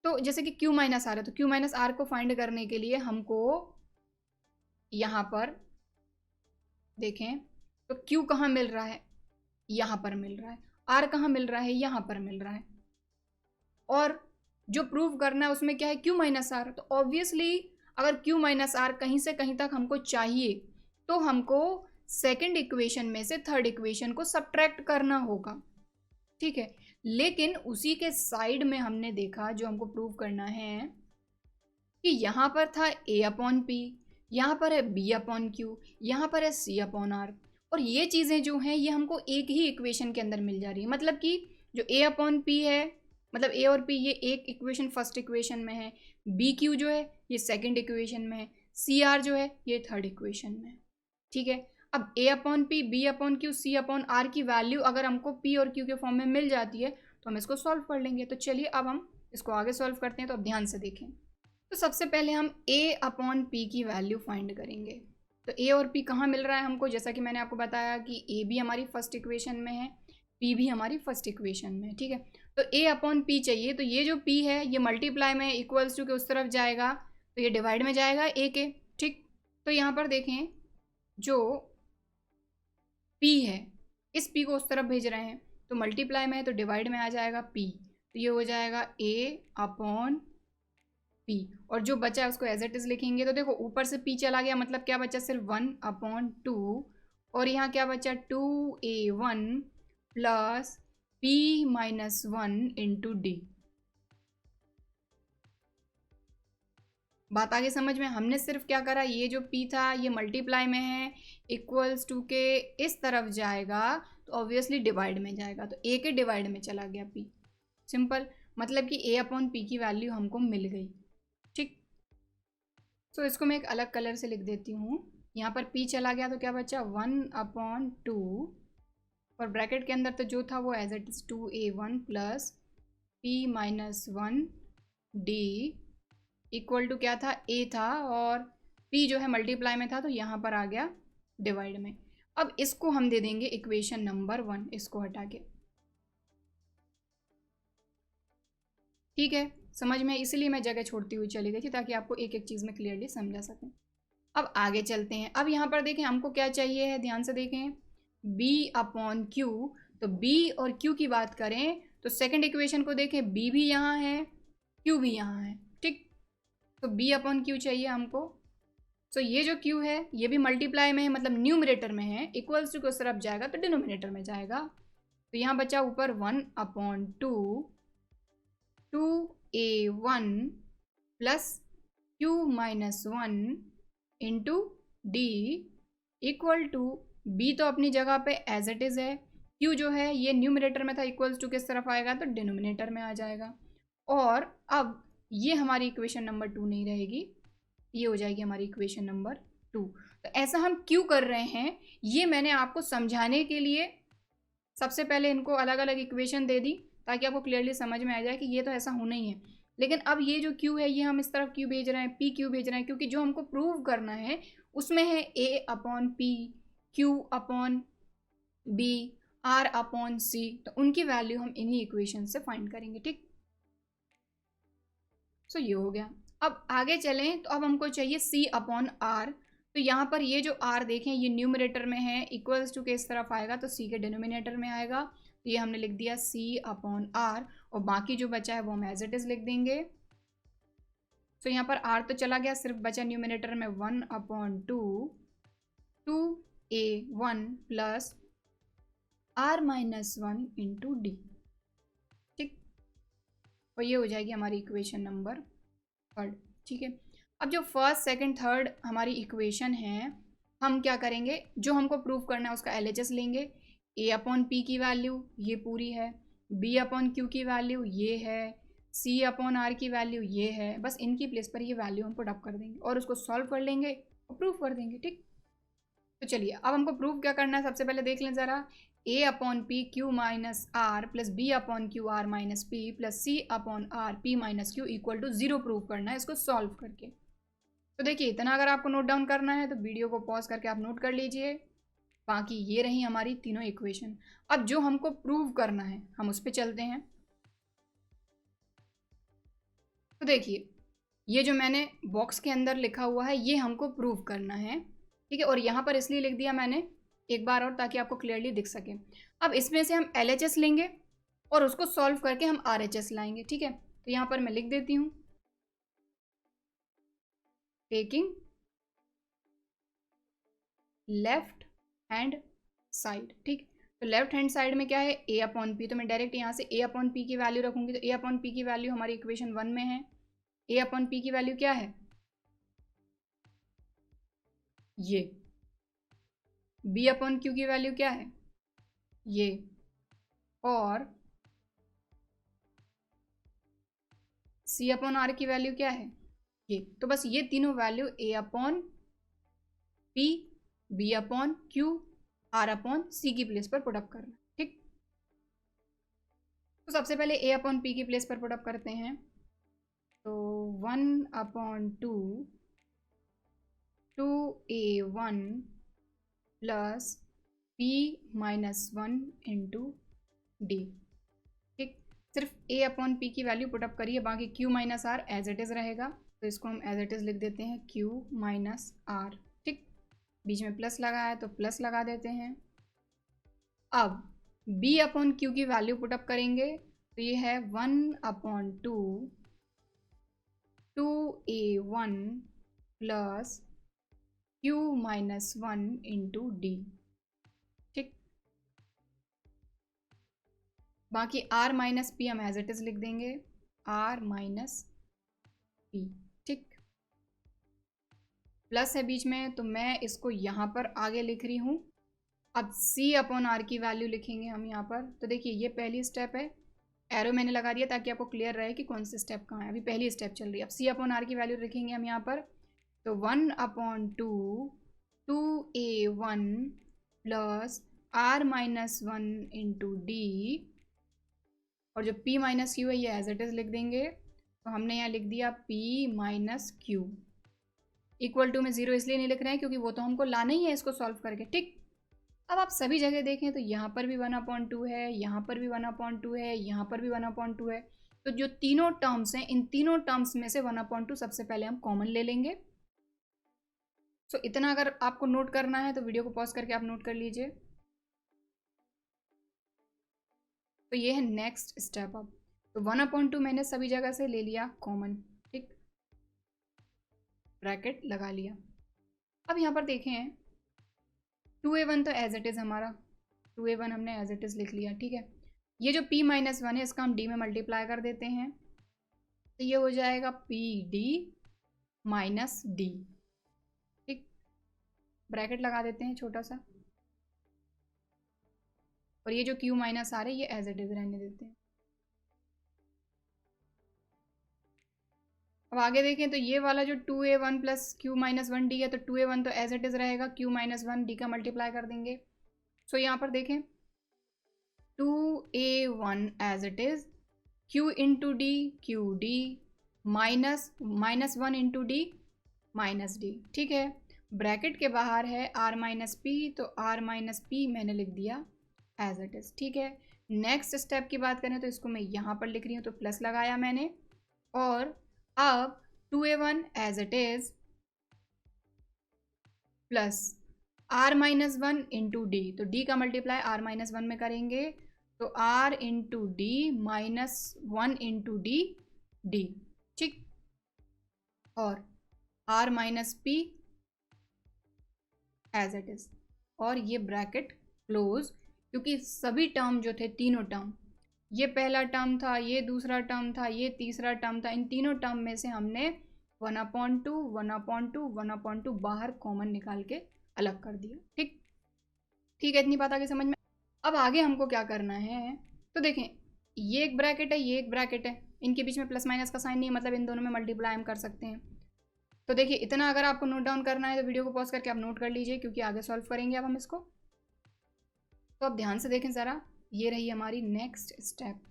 तो जैसे कि Q माइनस आर है, तो Q माइनस आर को फाइंड करने के लिए हमको यहाँ पर देखें तो Q कहाँ मिल रहा है, यहाँ पर मिल रहा है, R कहाँ मिल रहा है, यहाँ पर मिल रहा है, और जो प्रूव करना है उसमें क्या है Q माइनस आर। तो ऑब्वियसली अगर Q माइनस आर कहीं से कहीं तक हमको चाहिए तो हमको सेकंड इक्वेशन में से थर्ड इक्वेशन को सब्ट्रैक्ट करना होगा। ठीक है, लेकिन उसी के साइड में हमने देखा जो हमको प्रूव करना है कि यहाँ पर था a अपॉन पी, यहाँ पर है b अपॉन क्यू, यहाँ पर है c अपॉन आर, और ये चीज़ें जो हैं ये हमको एक ही इक्वेशन के अंदर मिल जा रही है। मतलब कि जो a अपॉन पी है, मतलब a और p ये एक इक्वेशन फर्स्ट इक्वेशन में है, b क्यू जो है ये सेकंड इक्वेशन में है, c आर जो है ये थर्ड इक्वेशन में है। ठीक है, अब a upon P, b upon Q, c upon R की वैल्यू अगर हमको p और q के फॉर्म में मिल जाती है तो हम इसको सॉल्व कर लेंगे। तो चलिए अब हम इसको आगे सॉल्व करते हैं, तो अब ध्यान से देखें। तो सबसे पहले हम a अपॉन पी की वैल्यू फाइंड करेंगे। तो a और p कहाँ मिल रहा है हमको, जैसा कि मैंने आपको बताया कि a भी हमारी फर्स्ट इक्वेशन में है, p भी हमारी फर्स्ट इक्वेशन में है। ठीक है, तो a अपॉन पी चाहिए, तो ये जो p है ये मल्टीप्लाई में इक्वल्स टू के उस तरफ जाएगा, तो ये डिवाइड में जाएगा a के। ठीक, तो यहाँ पर देखें जो p है इस p को उस तरफ भेज रहे हैं, तो मल्टीप्लाई में है तो डिवाइड में आ जाएगा p, तो ये हो जाएगा a अपॉन p, और जो बचा है उसको एज इट इज लिखेंगे। तो देखो ऊपर से p चला गया, मतलब क्या बचा, सिर्फ 1 अपॉन 2, और यहाँ क्या बचा 2a1 plus p minus 1 into D. बात आगे समझ में, हमने सिर्फ क्या करा, ये जो p था ये मल्टीप्लाई में है, इक्वल्स टू के इस तरफ जाएगा तो ऑब्वियसली डिवाइड में जाएगा, तो a के डिवाइड में चला गया p। सिंपल, मतलब कि a अपॉन पी की वैल्यू हमको मिल गई। ठीक, तो इसको मैं एक अलग कलर से लिख देती हूँ। यहाँ पर p चला गया तो क्या बचा 1 अपॉन 2, और ब्रैकेट के अंदर तो जो था वो as it is 2a1 plus p minus 1 D equal to क्या था, a था, और p जो है मल्टीप्लाई में था तो यहाँ पर आ गया डिवाइड में। अब इसको हम दे देंगे इक्वेशन नंबर 1, इसको हटा के। ठीक है, समझ में, इसलिए मैं जगह छोड़ती हुई चली गई थी ताकि आपको एक एक चीज़ में क्लियरली समझा सकूं। अब आगे चलते हैं। अब यहाँ पर देखें हमको क्या चाहिए है, ध्यान से देखें, b अपॉन क्यू। तो b और q की बात करें तो सेकंड इक्वेशन को देखें, b भी यहाँ है q भी यहाँ है। ठीक, तो b अपॉन क्यू चाहिए हमको। तो ये जो q है ये भी मल्टीप्लाई में है, मतलब न्यूमरेटर में है, इक्वल्स टू की तरफ जाएगा तो डिनोमिनेटर में जाएगा। तो यहाँ बचा ऊपर 1 upon 2a1 plus q minus 1 into D equal to b तो अपनी जगह पे एज इट इज़ है, q जो है ये न्यूमरेटर में था, इक्वल्स टू किस तरफ आएगा तो डिनोमिनेटर में आ जाएगा। और अब ये हमारी इक्वेशन नंबर 2 नहीं रहेगी, ये हो जाएगी हमारी इक्वेशन नंबर 2। तो ऐसा हम क्यों कर रहे हैं, ये मैंने आपको समझाने के लिए सबसे पहले इनको अलग अलग इक्वेशन दे दी ताकि आपको क्लियरली समझ में आ जाए कि ये तो ऐसा होना ही है। लेकिन अब ये जो क्यू है ये हम इस तरफ क्यू भेज रहे हैं, पी क्यू भेज रहे हैं, क्योंकि जो हमको प्रूव करना है उसमें है A upon P, Q upon B, R upon C, तो उनकी वैल्यू हम इन्हीं इक्वेशन से फाइंड करेंगे। ठीक, सो ये हो गया। अब आगे चलें तो अब हमको चाहिए सी अपॉन आर। तो यहाँ पर ये जो आर देखें ये न्यूमरेटर में है, इक्वल्स टू के इस तरफ आएगा तो सी के डिनोमिनेटर में आएगा, तो ये हमने लिख दिया सी अपॉन आर। और बाकी जो बचा है वो हम एज इट इज़ लिख देंगे। तो यहाँ पर r तो चला गया, सिर्फ बचा न्यूमिनेटर में 1/2 2a1 plus r-1 into D. ठीक, और ये हो जाएगी हमारी इक्वेशन नंबर 3। ठीक है, अब जो फर्स्ट सेकंड थर्ड हमारी इक्वेशन है, हम क्या करेंगे, जो हमको प्रूव करना है उसका LHS लेंगे। a/p की वैल्यू ये पूरी है, b/q की वैल्यू ये है, c/r की वैल्यू ये है। बस इनकी प्लेस पर ये वैल्यू हम पुट अप कर देंगे और उसको सॉल्व कर लेंगे और प्रूव कर देंगे। ठीक, तो चलिए अब हमको प्रूव क्या करना है, सबसे पहले देख लें ज़रा। a/p q minus R plus b/q r minus p plus c/r p minus q equal to 0 prove करना है इसको सॉल्व करके। तो देखिए इतना अगर आपको नोट डाउन करना है तो वीडियो को पॉज करके आप नोट कर लीजिए। बाकी ये रही हमारी तीनों इक्वेशन। अब जो हमको प्रूव करना है हम उस पर चलते हैं। तो देखिए ये जो मैंने बॉक्स के अंदर लिखा हुआ है ये हमको प्रूव करना है। ठीक है, और यहाँ पर इसलिए लिख दिया मैंने एक बार और ताकि आपको क्लियरली दिख सके। अब इसमें से हम LHS लेंगे और उसको सॉल्व करके हम RHS लाएंगे। ठीक है, तो यहाँ पर मैं लिख देती हूँ टेकिंग लेफ्ट हैंड साइड। ठीक, तो लेफ्ट हैंड साइड में क्या है a/p, तो मैं डायरेक्ट यहाँ से a/p की वैल्यू रखूंगी। तो a/p की वैल्यू हमारी इक्वेशन 1 में है। a/p की वैल्यू क्या है ये, b/q की वैल्यू क्या है ये, और c/r की वैल्यू क्या है ये। तो बस ये तीनों वैल्यू a/p, b/q, r/c की प्लेस पर पुट अप करना। ठीक, तो सबसे पहले a/p की प्लेस पर पुट अप करते हैं। तो 1/2 2a1 plus p-1 into D. ठीक, सिर्फ a/p की वैल्यू पुटअप करिए, बाकी q minus R as it is रहेगा। तो इसको हम एज इट इज़ लिख देते हैं q माइनस आर। ठीक, बीच में प्लस लगा है तो प्लस लगा देते हैं। अब b/q की वैल्यू पुटअप करेंगे तो ये है 1/2 2a1 plus q-1 into D. ठीक, बाकी r-p हम एज इट इज़ लिख देंगे r-p। ठीक, प्लस है बीच में तो मैं इसको यहाँ पर आगे लिख रही हूँ। अब c/r की वैल्यू लिखेंगे हम यहाँ पर। तो देखिए ये पहली स्टेप है, एरो मैंने लगा दिया ताकि आपको क्लियर रहे कि कौन सी स्टेप कहाँ है। अभी पहली स्टेप चल रही है। अब c/r की वैल्यू लिखेंगे हम यहाँ पर। तो 1/2 2a1 plus r-1 into D, और जो p माइनस क्यू है ये एज इट इज़ लिख देंगे। तो हमने यहाँ लिख दिया p minus Q equal to में 0 इसलिए नहीं लिख रहे हैं क्योंकि वो तो हमको लाना ही है इसको सॉल्व करके। ठीक, अब आप सभी जगह देखें तो यहाँ पर भी 1/2 है, यहाँ पर भी 1/2 है, यहाँ पर भी 1/2 है। तो जो तीनों टर्म्स हैं इन तीनों टर्म्स में से 1/2 सबसे पहले हम कॉमन ले लेंगे। सो इतना अगर आपको नोट करना है तो वीडियो को पॉज करके आप नोट कर लीजिए। तो ये है नेक्स्ट स्टेप। अब तो 1/2 मैंने सभी जगह से ले लिया कॉमन। ठीक, ब्रैकेट लगा लिया। अब यहाँ पर देखें 2a1 तो एज इट इज़ हमारा 2a1 हमने एज इट इज़ लिख लिया। ठीक है, ये जो p-1 है इसका हम d में मल्टीप्लाई कर देते हैं तो ये हो जाएगा pd माइनस डी। ठीक, ब्रैकेट लगा देते हैं छोटा सा, और ये जो q माइनस आर है ये एज इट इज़ रहने देते हैं। अब आगे देखें तो ये वाला जो 2a1 प्लस q-1 डी है तो 2a1 तो एज इट इज़ रहेगा, q-1 डी का मल्टीप्लाई कर देंगे। सो यहाँ पर देखें 2a1 as it is q into D Q D minus 1 into D minus D. ठीक है, ब्रैकेट के बाहर है r-p, तो r-p मैंने लिख दिया एज इट इज़। ठीक है, नेक्स्ट स्टेप की बात करें तो इसको मैं यहाँ पर लिख रही हूँ तो प्लस लगाया मैंने, और अब 2a1 as it is plus r-1 into D, तो d का मल्टीप्लाई r-1 में करेंगे तो R into D minus 1 into D D, ठीक, और R minus P as it is, और ये ब्रैकेट क्लोज, क्योंकि सभी टर्म जो थे, तीनों टर्म, ये पहला टर्म था, ये दूसरा टर्म था, ये तीसरा टर्म था, इन तीनों टर्म में से हमने 1/2 1/2 1/2 बाहर कॉमन निकाल के अलग कर दिया, ठीक, ठीक है, इतनी बात आगे समझ में। अब आगे हमको क्या करना है, तो देखें, ये एक ब्रैकेट है, ये एक ब्रैकेट है, इनके बीच में प्लस माइनस का साइन नहीं है, मतलब इन दोनों में मल्टीप्लाई हम कर सकते हैं। तो देखिए, इतना अगर आपको नोट डाउन करना है तो वीडियो को पॉज करके आप नोट कर लीजिए, क्योंकि आगे सॉल्व करेंगे अब हम इसको। तो अब ध्यान से देखें ज़रा, ये रही हमारी नेक्स्ट स्टेप।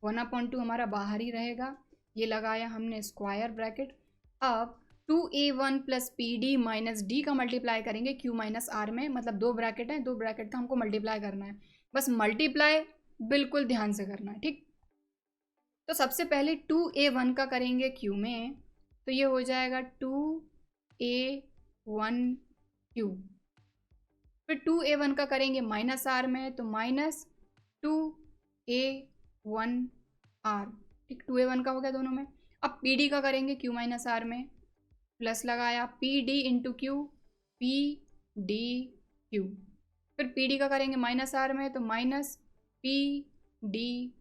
1/2 हमारा बाहर ही रहेगा, ये लगाया हमने स्क्वायर ब्रैकेट। अब 2a1 plus P D minus D का मल्टीप्लाई करेंगे q माइनस आर में, मतलब दो ब्रैकेट हैं, दो ब्रैकेट का हमको मल्टीप्लाई करना है, बस मल्टीप्लाई बिल्कुल ध्यान से करना है, ठीक। तो सबसे पहले 2a1 का करेंगे q में, तो ये हो जाएगा 2a1q, फिर 2a1 का करेंगे माइनस आर में, तो माइनस 2a1r, ठीक, 2a1 का हो गया दोनों में। अब pd का करेंगे q माइनस आर में, प्लस लगाया pd इंटू क्यू, pdq, फिर pd का करेंगे माइनस आर में, तो माइनस pdr,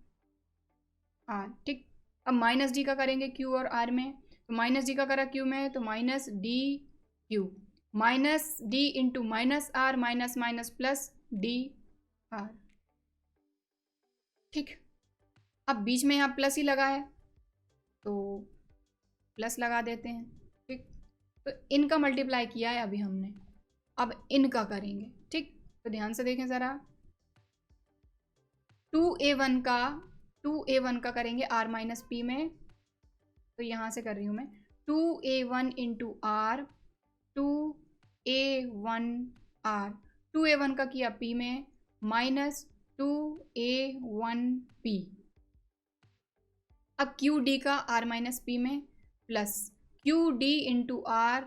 ठीक। अब माइनस डी का करेंगे q और r में, तो माइनस डी का करा q में, तो minus D Q, minus D into minus R, minus minus plus D R, ठीक। अब बीच में यहाँ प्लस ही लगा है, तो प्लस लगा देते हैं, ठीक। तो इनका मल्टीप्लाई किया है अभी हमने, अब इनका करेंगे, ठीक। तो ध्यान से देखें ज़रा, 2a1 का करेंगे r माइनस पी में, तो यहाँ से कर रही हूँ मैं, 2a1 into are, 2a1r, 2a1 का किया p में, माइनस 2a1p, अब क्यू डी का r माइनस पी में, plus Q D into R,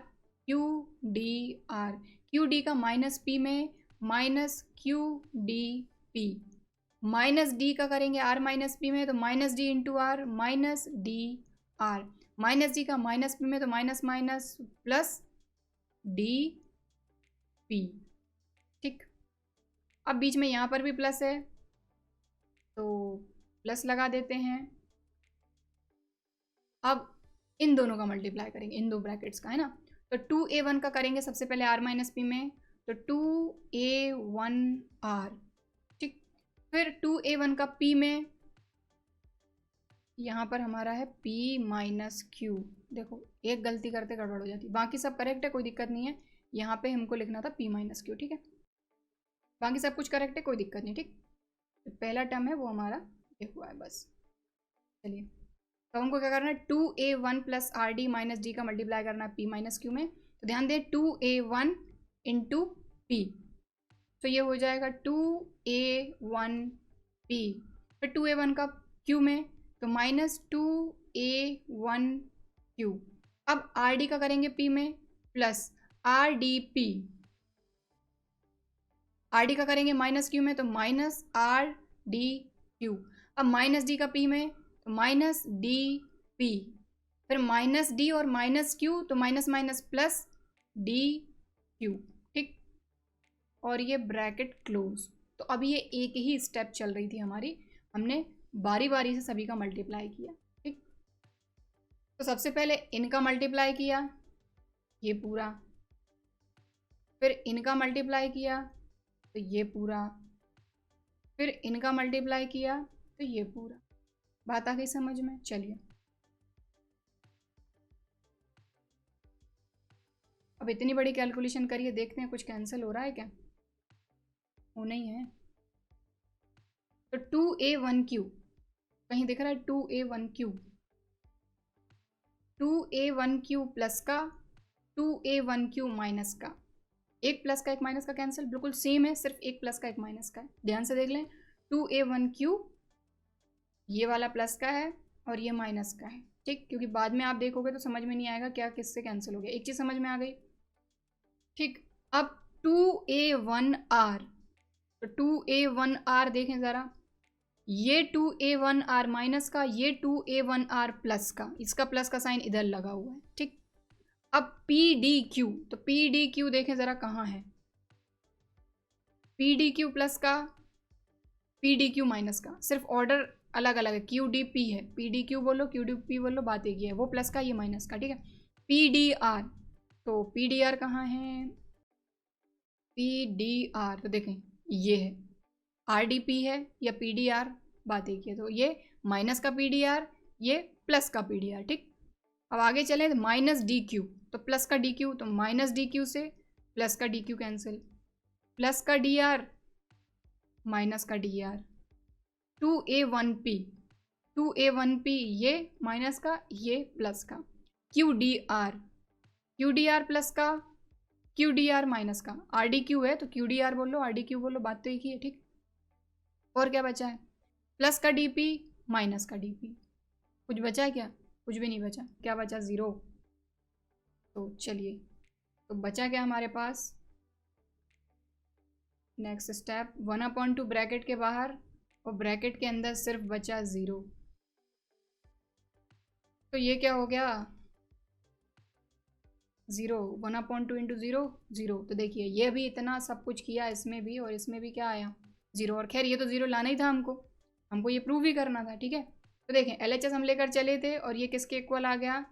Q D R, Q D का माइनस पी में, minus Q D P, minus D का करेंगे r माइनस पी में, तो minus D into R, minus D R, minus D का माइनस पी में, तो minus minus plus D P, ठीक। अब बीच में यहाँ पर भी प्लस है, तो प्लस लगा देते हैं। अब इन दोनों का मल्टीप्लाई करेंगे, इन दो ब्रैकेट्स का, है ना। तो 2a1 का करेंगे सबसे पहले r माइनस पी में, तो 2a1r, ठीक। फिर 2a1 का p में, यहाँ पर हमारा है p माइनस क्यू, देखो एक गलती करते गड़बड़ हो जाती, बाकी सब करेक्ट है, कोई दिक्कत नहीं है, यहाँ पे हमको लिखना था p माइनस क्यू, ठीक है, बाकी सब कुछ करेक्ट है, कोई दिक्कत नहीं, ठीक। तो पहला टर्म है वो हमारा ये हुआ है, बस। चलिए, तो हमको क्या करना है, 2a1 plus R D minus D का मल्टीप्लाई करना है p माइनस क्यू में, तो ध्यान दें 2a1 इंटू पी, तो ये हो जाएगा 2a1p, फिर 2a1 का q में, तो माइनस 2a1q, अब आर डी का करेंगे p में, plus R D P, R D का करेंगे माइनस क्यू में, तो माइनस आर डी क्यू, अब माइनस डी का p में, तो माइनस डी पी, फिर माइनस डी और माइनस क्यू, तो minus minus plus D Q, ठीक, और ये ब्रैकेट क्लोज। तो अब ये एक ही स्टेप चल रही थी हमारी, हमने बारी बारी से सभी का मल्टीप्लाई किया, ठीक। तो सबसे पहले इनका मल्टीप्लाई किया, ये पूरा, फिर इनका मल्टीप्लाई किया, तो ये पूरा, फिर इनका मल्टीप्लाई किया, तो ये पूरा। बात आ गई समझ में? चलिए, अब इतनी बड़ी कैलकुलेशन करिए, देखते हैं कुछ कैंसिल हो रहा है क्या, होना ही है। तो 2a1q कहीं दिख रहा है, 2a1q, 2a1q प्लस का 2a1q माइनस का, एक प्लस का एक माइनस का कैंसिल, बिल्कुल सेम है, सिर्फ एक प्लस का एक माइनस का है। ध्यान से देख लें, 2a1q ये वाला प्लस का है और ये माइनस का है, ठीक, क्योंकि बाद में आप देखोगे तो समझ में नहीं आएगा क्या किससे कैंसिल हो गया। एक चीज़ समझ में आ गई, ठीक। अब 2a1r, तो 2a1r देखें ज़रा, ये 2a1r माइनस का, ये 2a1r प्लस का, इसका प्लस का साइन इधर लगा हुआ है, ठीक। अब PDQ, तो PDQ देखें ज़रा कहाँ है, PDQ प्लस का, PDQ माइनस का, सिर्फ ऑर्डर अलग अलग है, QDP है, PDQ बोलो QDP बोलो, बात एक ही है, वो प्लस का ये माइनस का, ठीक है। PDR, तो PDR कहाँ है, PDR तो देखें ये है, RDP है या PDR, बात एक ही है, तो ये माइनस का PDR, ये प्लस का PDR, ठीक। अब आगे चलें, माइनस DQ, तो प्लस का DQ, तो माइनस DQ से प्लस का DQ कैंसिल, प्लस का DR माइनस का DR, 2a1p, 2a1p ये माइनस का, ये प्लस का, QDR, QDR प्लस का, QDR माइनस का, RDQ है तो QDR बोलो, RDQ बोलो, बात तो एक ही है, ठीक। और क्या बचा है, प्लस का DP माइनस का DP, कुछ बचा है क्या, कुछ भी नहीं बचा, क्या बचा, 0। तो चलिए, तो बचा क्या हमारे पास, नेक्स्ट स्टेप 1/2 ब्रैकेट के बाहर और ब्रैकेट के अंदर सिर्फ बचा 0, तो ये क्या हो गया, 0, 1/2 इंटू 0 0। तो देखिए ये भी इतना सब कुछ किया, इसमें भी और इसमें भी क्या आया, 0। और खैर ये तो 0 लाना ही था हमको ये प्रूव ही करना था, ठीक है। तो देखें LHS हम लेकर चले थे और ये किसके इक्वल आ गया,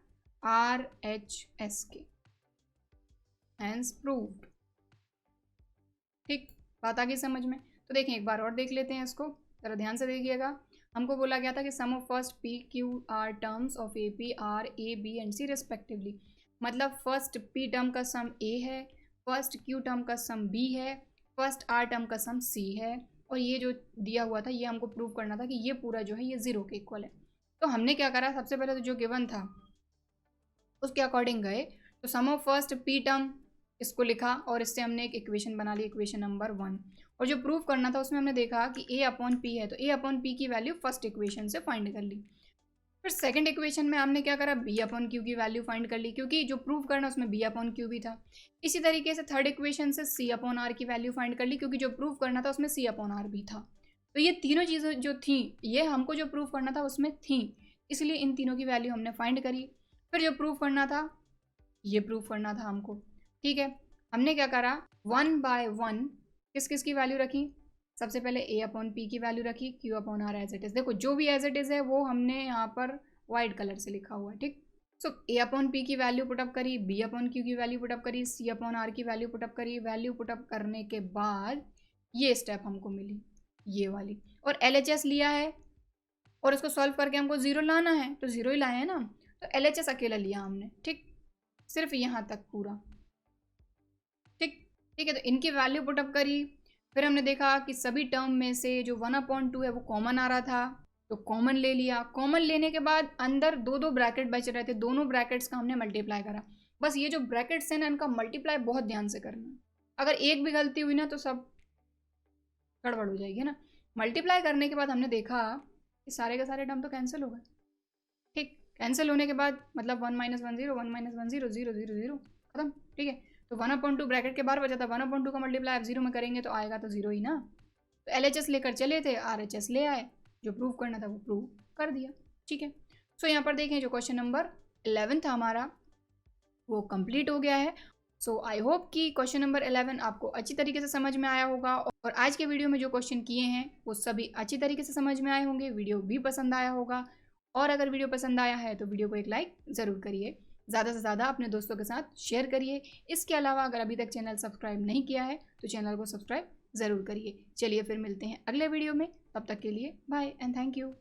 RHS के, हैंस प्रूव्ड, ठीक। बात आ गई समझ में। तो देखें एक बार और देख लेते हैं इसको, ज़रा ध्यान से देखिएगा। हमको बोला गया था कि sum of first PQR terms of AP are AB and C respectively, मतलब फर्स्ट P टर्म का सम A है, फर्स्ट Q टर्म का सम B है, फर्स्ट R टर्म का सम C है, और ये जो दिया हुआ था ये हमको प्रूव करना था कि ये पूरा जो है ये 0 के इक्वल है। तो हमने क्या करा, सबसे पहले तो जो गिवन था उसके अकॉर्डिंग गए, तो सम ऑफ फर्स्ट P टर्म इसको लिखा और इससे हमने एक इक्वेशन बना ली, इक्वेशन नंबर 1। और जो प्रूव करना था उसमें हमने देखा कि A/P है, तो A/P की वैल्यू फर्स्ट इक्वेशन से फाइंड कर ली। फिर सेकंड इक्वेशन में हमने क्या करा, B/Q की वैल्यू फाइंड कर ली, क्योंकि जो प्रूव करना उसमें B/Q भी था। इसी तरीके से थर्ड इक्वेशन से C/R की वैल्यू फाइंड कर ली, क्योंकि जो प्रूव करना था उसमें C/R भी था। तो ये तीनों चीज़ें जो थी ये हमको जो प्रूव करना था उसमें थी, इसलिए इन तीनों की वैल्यू हमने फाइंड करी। फिर जो प्रूव करना था ये प्रूव करना था हमको, ठीक है। हमने क्या करा, 1 बाय 1 किस किस की वैल्यू रखी, सबसे पहले A/P की वैल्यू रखी, Q/R एज इट इज़। देखो जो भी एज इट इज़ है वो हमने यहाँ पर वाइट कलर से लिखा हुआ है, ठीक। सो A/P की वैल्यू पुटअप करी, B/Q की वैल्यू पुटअप करी, C/R की वैल्यू पुटअप करी। वैल्यू पुटअप करने के बाद ये स्टेप हमको मिली, ये वाली, और LHS लिया है और इसको सॉल्व करके हमको 0 लाना है, तो 0 ही लाए हैं ना, तो LHS अकेला लिया हमने, ठीक, सिर्फ यहाँ तक पूरा, ठीक है। तो इनकी वैल्यू पुटअप करी, फिर हमने देखा कि सभी टर्म में से जो 1/2 है वो कॉमन आ रहा था, तो कॉमन ले लिया। कॉमन लेने के बाद अंदर दो ब्रैकेट बच रहे थे, दोनों ब्रैकेट्स का हमने मल्टीप्लाई करा। बस ये जो ब्रैकेट्स हैं ना इनका मल्टीप्लाई बहुत ध्यान से करना है, अगर एक भी गलती हुई ना तो सब गड़बड़ हो जाएगी ना। मल्टीप्लाई करने के बाद हमने देखा कि सारे के सारे टर्म तो कैंसिल हो गए, ठीक। कैंसिल होने के बाद मतलब 1 - 1 0, 1 - 1 0 0 0 0 खत्म, ठीक है। तो 1/2 ब्रैकेट के बाहर बचा था, 1/2 का मल्टीप्लाई आप 0 में करेंगे तो आएगा तो 0 ही ना। तो LHS लेकर चले थे, RHS ले आए, जो प्रूव करना था वो प्रूव कर दिया, ठीक है। सो यहाँ पर देखें जो क्वेश्चन नंबर 11 था हमारा वो कंप्लीट हो गया है। सो आई होप कि क्वेश्चन नंबर 11 आपको अच्छी तरीके से समझ में आया होगा, और आज के वीडियो में जो क्वेश्चन किए हैं वो सभी अच्छी तरीके से समझ में आए होंगे, वीडियो भी पसंद आया होगा। और अगर वीडियो पसंद आया है तो वीडियो को एक लाइक ज़रूर करिए, ज़्यादा से ज़्यादा अपने दोस्तों के साथ शेयर करिए। इसके अलावा अगर अभी तक चैनल सब्सक्राइब नहीं किया है तो चैनल को सब्सक्राइब ज़रूर करिए। चलिए फिर मिलते हैं अगले वीडियो में, तब तक के लिए बाय एंड थैंक यू।